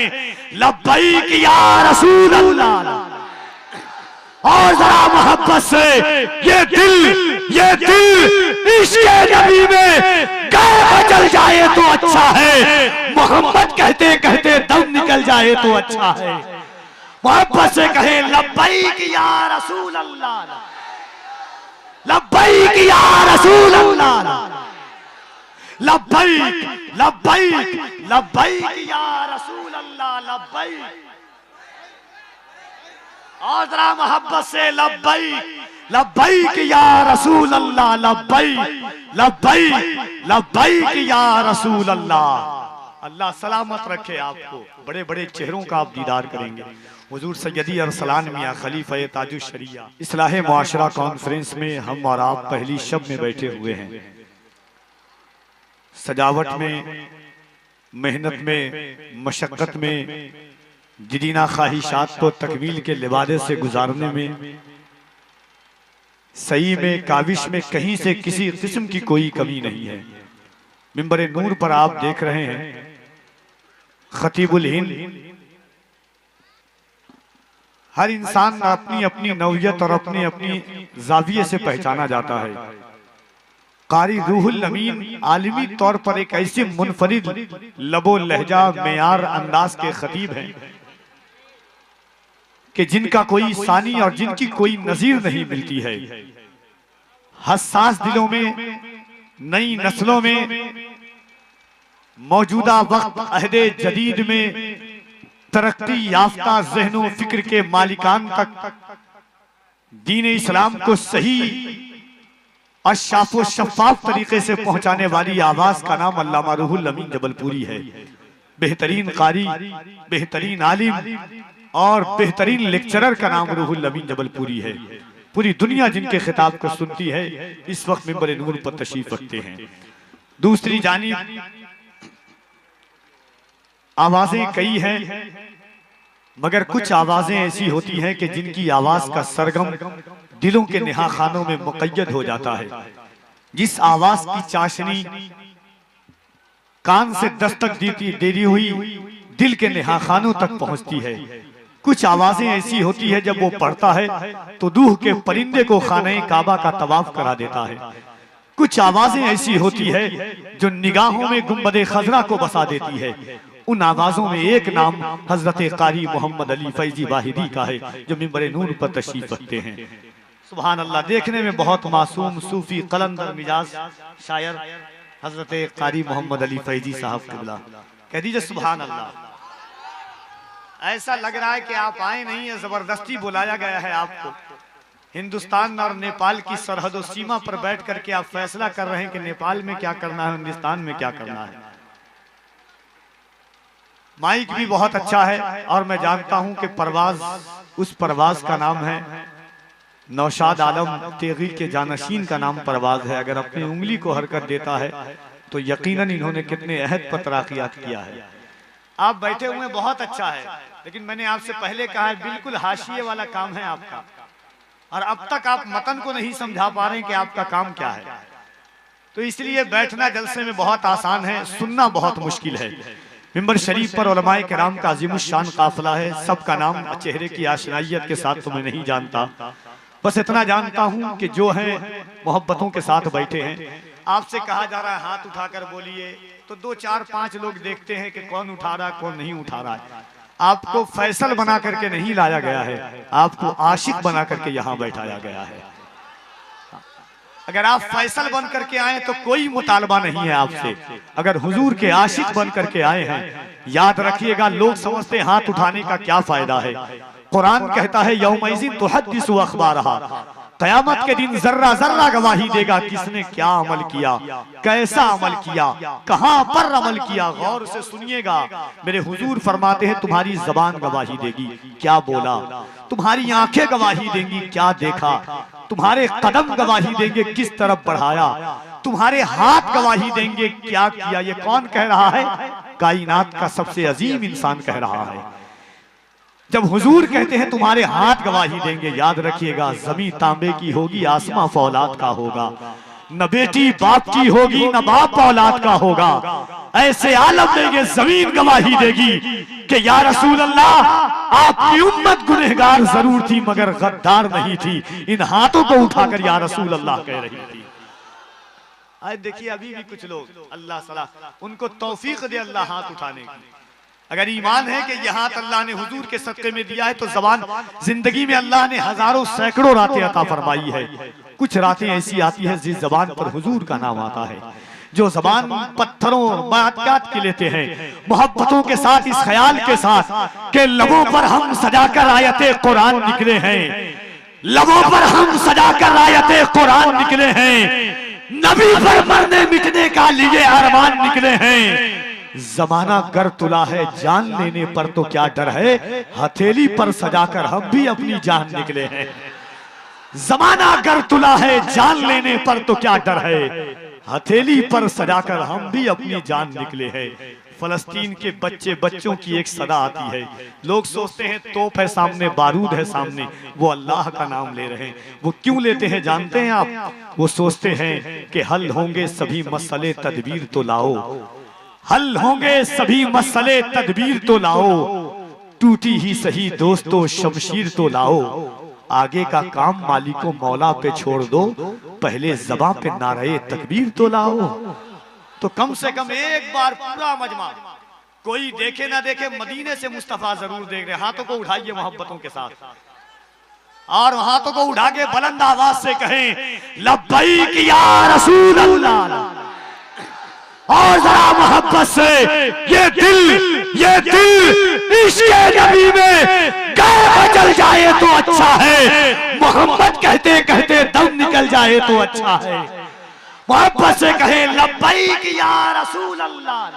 कहें लब्बैक या रसूल अल्लाह। और जरा मोहब्बत से ये दिल इश्क़ नबी में गाय चल जाए तो अच्छा है, मोहम्मद कहते कहते दम निकल जाए तो अच्छा है। मोहब्बत से कहें लब्बैक या रसूल अल्लाह, लब्बैक या रसूल अल्लाह, लब्बैक लब्बैक लब्बैक या रसूल अल्लाह, लब्बैक। और जरा मोहब्बत से लब्बैक लब्बैक या रसूल अल्लाह, लब्बैक लब्बैक लब्बैक या रसूल अल्लाह। अल्लाह सलामत रखे आपको, बड़े बड़े चेहरों का आप दीदार करेंगे। हुजूर सैयदी अरसलान मियां खलीफा ताजुश शरिया इस्लाह मुआशरा कॉन्फ्रेंस में हम और आप पहली शब में बैठे हुए हैं। सजावट में, मेहनत में, मशक्कत में, जिदीना ख्वाहिशात को तकमील के लिबादे से गुजारने में, सही में, काविश में कहीं से किसी किस्म की कोई कमी नहीं है। मिंबर नूर पर आप देख रहे हैं खतीबुल हिंद। हर इंसान अपनी अपनी नौयत और अपनी अपनी जाविये से पहचाना जाता है। कारी रूहुल अमीन आलमी तौर पर एक ऐसे मुनफरिद लबो लहजा मेयार अंदाज के खतीब हैं कि जिनका कोई सानी और जिनकी कोई नजीर नहीं मिलती है। हसास दिलों में, नई नस्लों में, मौजूदा वक्त अहदे जदीद में तरक्की याफ्ता ज़हनो फिक्र के मालिकान तक दीन इस्लाम को सही और शाफो शफाफ तरीके से पहुंचाने वाली आवाज का नाम अल्लामा रूहुल अमीन जबलपुरी है। बेहतरीन कारी, बेहतरीन आलिम और बेहतरीन लेक्चरर का नाम रूहुल अमीन जबलपुरी है। पूरी दुनिया जिनके खिताब को सुनती है इस वक्त मिंबर नूर पर तशरीफ रखते हैं। दूसरी जानिब आवाजें कई हैं, मगर कुछ आवाजें ऐसी होती हैं कि जिनकी आवाज का सरगम दिलों के निहा खानों में मुक़य्यद हो जाता है। जिस आवाज की चाशनी कान से दस्तक देती हुई दिल के निहा खानों तक पहुंचती है। कुछ आवाजें ऐसी होती है जब वो पढ़ता है तो रूह के परिंदे को खाने काबा का तवाफ करा देता है। कुछ आवाजें ऐसी होती है जो निगाहों में गुंबदे खजरा को बसा देती है। उन आवाजों में एक नाम हजरत कारी मोहम्मद अली फैजी वाहिदी का है जो मिंबर नूर पर तशरीफ रखते हैं। सुभान अल्लाह। देखने में बहुत मासूम, सूफी, कलंदर मिजाज शायर हजरत कारी मोहम्मद अली फैजी साहब किबला, कह दीजिए सुभान अल्लाह। ऐसा लग रहा है कि आप आए नहीं है, जबरदस्ती बुलाया गया है आपको। हिंदुस्तान और नेपाल की सरहद और सीमा पर बैठ करके आप फैसला कर रहे हैं कि नेपाल में क्या करना है, हिंदुस्तान में क्या करना है। माइक भी बहुत अच्छा है और मैं जानता हूं कि परवाज, उस परवाज का नाम है नौशाद आलम तेगी के जानशीन का नाम परवाज है। अगर अपनी उंगली को हरकत देता है तो यकीनन इन्होंने कितने अहद पर तराकियात किया है। आप बैठे हुए बहुत अच्छा है, लेकिन मैंने आपसे पहले कहा है बिल्कुल हाशिए वाला काम है आपका, और अब तक आप मतन को नहीं समझा पा रहे हैं कि आपका काम क्या है। तो इसलिए बैठना जलसे में बहुत आसान है, सुनना बहुत मुश्किल है। मिंबर शरीफ पर उलमाए किराम का अजीमुश्शान काफिला है। सबका नाम चेहरे की आशनाइयत के साथ तो मैं नहीं जानता, बस इतना जानता हूं कि जो है मोहब्बतों के साथ बैठे हैं। आपसे कहा जा रहा है हाथ उठाकर बोलिए, तो 2 4 5 लोग देखते हैं कि कौन उठा रहा है कौन नहीं उठा रहा है। आपको फैसल बना करके नहीं लाया गया है, आपको आशिक बना करके यहाँ बैठाया गया है। अगर आप फैसल बन करके आए तो कोई मुतालबा नहीं है आपसे। अगर हुजूर के आशिक बन करके आए हैं, याद रखिएगा, लोग समझते हैं हाथ उठाने का क्या फायदा है। कुरान कहता है यौमइज़िन तुहद्दिसु अख़बारहा, क़यामत के दिन जर्रा जर्रा गवाही देगा किसने क्या अमल किया, कैसा अमल किया, कहां पर अमल किया। गौर से सुनिएगा, मेरे हुजूर फरमाते हैं तुम्हारी जबान गवाही देगी क्या बोला, तुम्हारी आंखें गवाही देंगी क्या देखा, तुम्हारे कदम गवाही देंगे किस तरफ बढ़ाया, तुम्हारे हाथ गवाही देंगे क्या किया। ये कौन कह रहा है? कायनात का सबसे अजीम इंसान कह रहा है। जब हुजूर कहते हैं तुम्हारे हाथ गवाही देंगे, याद रखिएगा जमीन तांबे की होगी, आसमां फौलाद का होगा, न बेटी बाप की होगी न बाप औलाद का होगा। ऐसे आलम देंगे जमीन गवाही देगी कि या रसूल अल्लाह, आपकी उम्मत गुनहगार जरूर थी मगर गद्दार नहीं थी। इन हाथों को उठाकर या रसूल अल्लाह कह रही थी। आज देखिए अभी भी कुछ लोग, अल्लाह सलाह उनको तौफीक दे अल्लाह हाथ उठाने की। अगर ईमान है कि यह हाथ अल्लाह ने हुजूर के सदके में दिया है तो जबान, जिंदगी में अल्लाह ने हजारों सैकड़ों रातें अता फरमाई है। कुछ रातें ऐसी आती है जिस जबान पर हुजूर का नाम आता है, जो जबान पत्थरों बात के लेते हैं मोहब्बतों के साथ, इस ख्याल के साथ कि लबों पर हम सजाकर आयते कुरान निकले हैं, लबों पर हम सजाकर आयते कुरान निकले हैं, नबी पर मरने मिटने का लिए अरमान निकले हैं। जमाना गर तुला है जान लेने पर तो क्या डर है, हथेली पर सजाकर हम भी अपनी जान निकले हैं। जमाना गर तुला है जान लेने पर तो क्या डर है, हथेली पर सजाकर हम भी अपनी जान निकले हैं। फलस्तीन के बच्चों की एक सदा आती है, लोग सोचते हैं तोप है सामने, बारूद है सामने, वो अल्लाह का नाम ले रहे हैं। वो क्यों लेते हैं जानते हैं आप? वो सोचते हैं कि हल होंगे सभी मसले तदबीर तो लाओ, हल होंगे सभी मसले तदबीर तो लाओ, टूटी ही सही दोस्तों शमशीर तो लाओ, आगे का काम मालिको मौला पे छोड़ दो, पहले ज़बां पे नारे तकबीर तो लाओ। तो कम से कम एक बार पूरा मजमा, कोई देखे ना देखे, मदीने से मुस्तफा जरूर देख रहे। हाथों को उठाइए मोहब्बतों के साथ, और हाथों को उठा के बुलंद आवाज से कहें लब्बैक या रसूल अल्लाह। और जरा मोहब्बत से ये दिल इश्क़े नबी में गाय जल जाए तो अच्छा है, मोहम्मद कहते कहते दम निकल जाए तो अच्छा है। मोहब्बत से कहे लब्बैक या रसूल अल्लाह,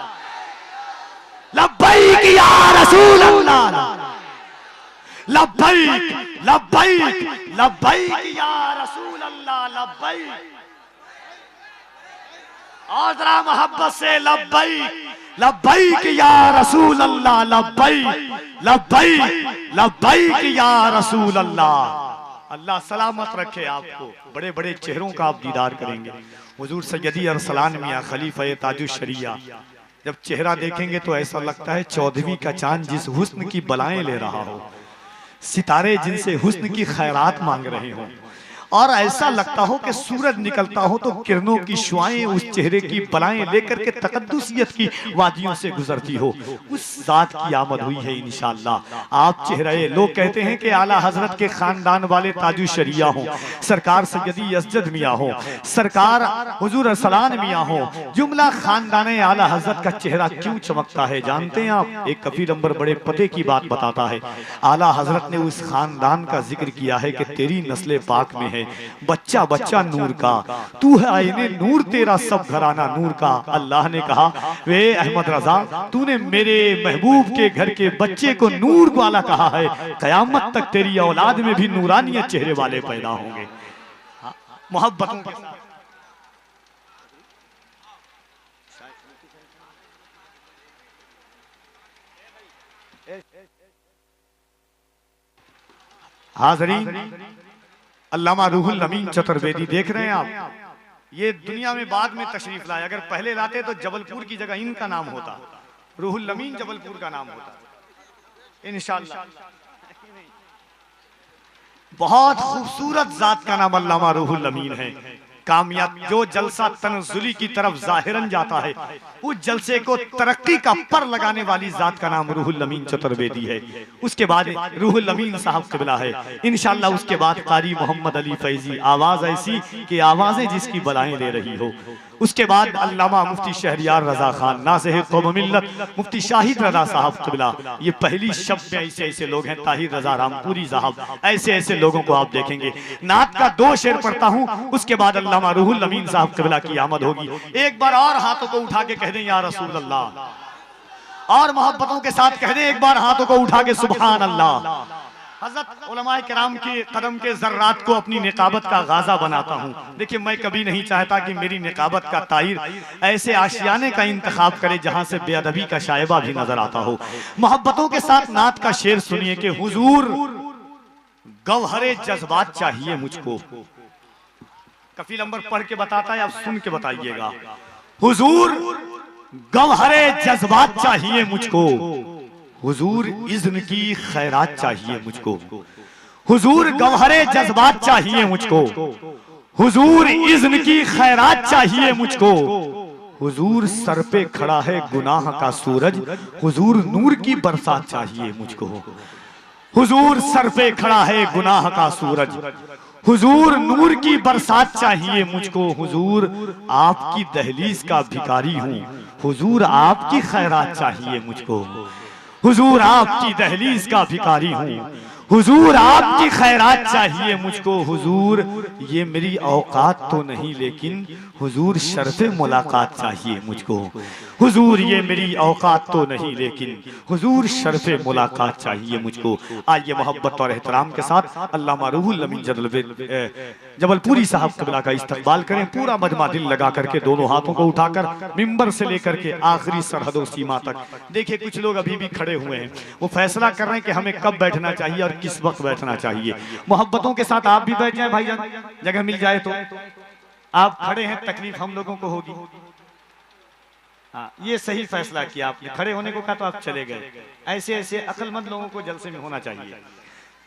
लब्बैक या रसूल अल्लाह, लब्बैक लब्बैक लब्बैक या रसूल अल्लाह, लब्बैक। और जरा मोहब्बत से लब्बैक लब्बैक या रसूल अल्लाह, लब्बैक लब्बैक लब्बैक या रसूल अल्लाह। अल्लाह सलामत रखे आपको, बड़े बड़े चेहरों का आप दीदार करेंगे। हुजूर सैयदी अरसलान मियां खलीफा ताजुश शरिया, जब चेहरा देखेंगे तो ऐसा लगता है 14वीं का चांद जिस हुस्न की बलाएं ले रहा हो, सितारे जिनसे हुस्न की खैरात मांग रहे हों, और ऐसा लगता हो कि सूरज निकलता हो तो किरणों की शुआएं उस चेहरे की बलाएं लेकर के तकद्दुसियत की वादियों से गुजरती हो, उस जात की आमद हुई है इंशाअल्लाह। आप चेहरे, लोग कहते हैं कि आला हजरत के खानदान वाले ताजु शरिया हो, सरकार सैयदी असजद मियाँ हो, सरकार हुजूर अरसलान मियाँ हो, जुमला खानदान आला हजरत का चेहरा क्यों चमकता है जानते हैं आप? एक कफीर नंबर बड़े पते की बात बताता है। आला हजरत ने उस खानदान का जिक्र किया है कि तेरी नस्ल पाक में है बच्चा बच्चा नूर का, तू है आईने नूर, तेरा सब घराना नूर का। अल्लाह ने कहा वे अहमद रजा, तूने मेरे महबूब के घर के बच्चे को नूर वाला कहा है, कयामत तक तेरी औलाद में भी नूरानियत चेहरे वाले पैदा होंगे। मोहब्बतों के साथ हाज़रीन, अल्लामा रूहुल अमीन चतुर्वेदी देख रहे हैं आप, ये दुनिया में बाद में तशरीफ लाए। अगर पहले लाते तो जबलपुर की जगह इनका नाम होता, रूहुल अमीन जबलपुर का नाम होता इंशाअल्लाह। बहुत खूबसूरत जात का नाम अल्लामा रूहुल अमीन है। कामयाब जो जलसा तनज़ुली की तरफ जाहिरन जाता है, उस जलसे को तरक्की का पर लगाने वाली जात का नाम रूहुल अमीन चतुर्वेदी है। उसके बाद रूहुल अमीन साहब क़िबला है इंशाअल्लाह। उसके बाद कारी मोहम्मद अली फैजी, आवाज़ ऐसी कि आवाज़ें जिसकी बलाएं ले रही हो। उसके बाद अल्लामा मुफ्ती शहरियार रजा खान, नाज़िह क़ौम मिल्लत मुफ्ती शाहिद रजा साहब क़िबला, ये पहली शब्द में ऐसे ऐसे लोग हैं, ताहिर रजा रामपुरी साहब, ऐसे ऐसे लोगों को आप देखेंगे। नात का 2 शेर पढ़ता हूँ, उसके बाद अल्लामा रूहुल अमीन साहब क़िबला की आमद होगी। एक बार और हाथों को उठा के कह दें या रसूल अल्लाह, और मोहब्बतों के साथ कह दें एक बार हाथों को उठा के सुभान अल्लाह। हज़रत उलमाए किराम के कदम के ज़र्रात को अपनी निकाबत का गाज़ा बनाता हूँ। देखिए, मैं कभी नहीं चाहता कि मेरी निकाबत का ताहिर ऐसे आशियाने का इंतखाब करे जहाँ से बेअदबी का शायबा भी नजर आता हो। मोहब्बतों के साथ नात का शेर सुनिए कि हुजूर गौहरे जज्बात चाहिए मुझको। कफील अंबर पढ़ के बताता है, आप सुन के बताइएगा। हुजूर गौहरे जज्बात चाहिए मुझको, हुजूर इज़्न की खैरात चाहिए मुझको, हुजूर गौहरे जज्बात चाहिए मुझको, हुजूर इज़्न की खैरात चाहिए मुझको, हुजूर सर पे खड़ा है गुनाह का सूरज, हुजूर नूर की बरसात चाहिए मुझको, हुजूर सर पे खड़ा है गुनाह का सूरज, हुजूर नूर की बरसात चाहिए मुझको, हुजूर आपकी दहलीज का भिखारी हूँ, हुजूर आपकी खैरात चाहिए मुझको, हुजूर आपकी दहलीज का भिखारी हूँ, हुजूर आपकी खैरात चाहिए मुझको, हुजूर ये मेरी औकात तो नहीं लेकिन हुजूर शर्फ़े मुलाकात चाहिए मुझको, हुजूर ये मेरी औकात तो नहीं लेकिन हुजूर शर्फ़े मुलाकात चाहिए मुझको। आइए मोहब्बत और एहतराम के साथ अल्लामा रूहुल अमीन जबलपुरी साहब क़िबला का इस्तक़बाल करें। पूरा मजमा दिल लगा करके दोनों हाथों को उठाकर मिंबर से लेकर के आखिरी सरहदों सीमा तक। देखिए कुछ लोग अभी भी खड़े हुए हैं, वो फैसला कर रहे हैं कि हमें कब बैठना चाहिए और किस वक्त बैठना चाहिए। मोहब्बतों के साथ आप भी बैठ जाएं भाईजान, जगह मिल जाए तो। आप खड़े हैं, तकलीफ हम लोगों को होगी। हाँ, ये सही फैसला किया आपने, खड़े होने को कहा तो आप चले गए। ऐसे ऐसे अक्लमंद लोगों को जलसे में होना चाहिए,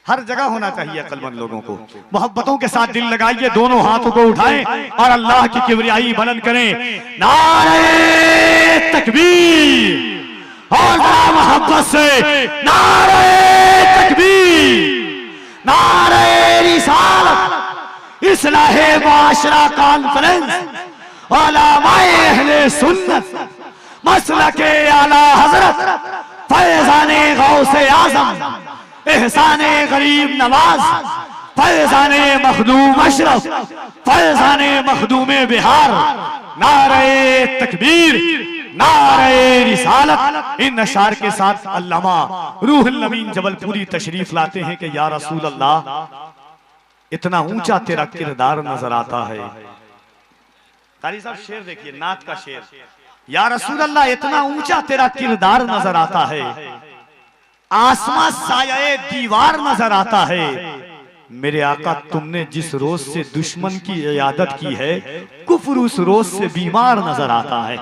हर जगह होना चाहिए अक्लमंद लोगों को। मोहब्बतों के साथ दिल लगाइए, दोनों हाथों को उठाएं और अल्लाह की किबरियाई बुलंद करें। नारे तकबीर और मोहब्बत से नारे तकबीर, नारे रिसालत, इस्लाहे माशरा कॉन्फ्रेंस, उलमाए अहले सुन्नत, मसलके आला हजरत, फैज़ाने गौसे आज़म, एहसाने गरीब नवाज, फैज़ाने मखदूम अशरफ, फैज़ाने मखदूमे बिहार। नारे तकबीर, नारे रिसालत। इन अशार के साथ अल्लामा रूहुल अमीन जबलपुरी तशरीफ लाते हैं कि या रसूल अल्लाह, इतना ऊंचा तेरा किरदार नजर आता है। कारी साहब शेर देखिए, नात का शेर। या रसूल अल्लाह, इतना ऊंचा तेरा किरदार नजर आता है, आसमां साये दीवार नजर आता है। मेरे आका, तुमने जिस रोज से दुश्मन की इयादत की है, कुफ्र उस रोज से बीमार नजर आता है।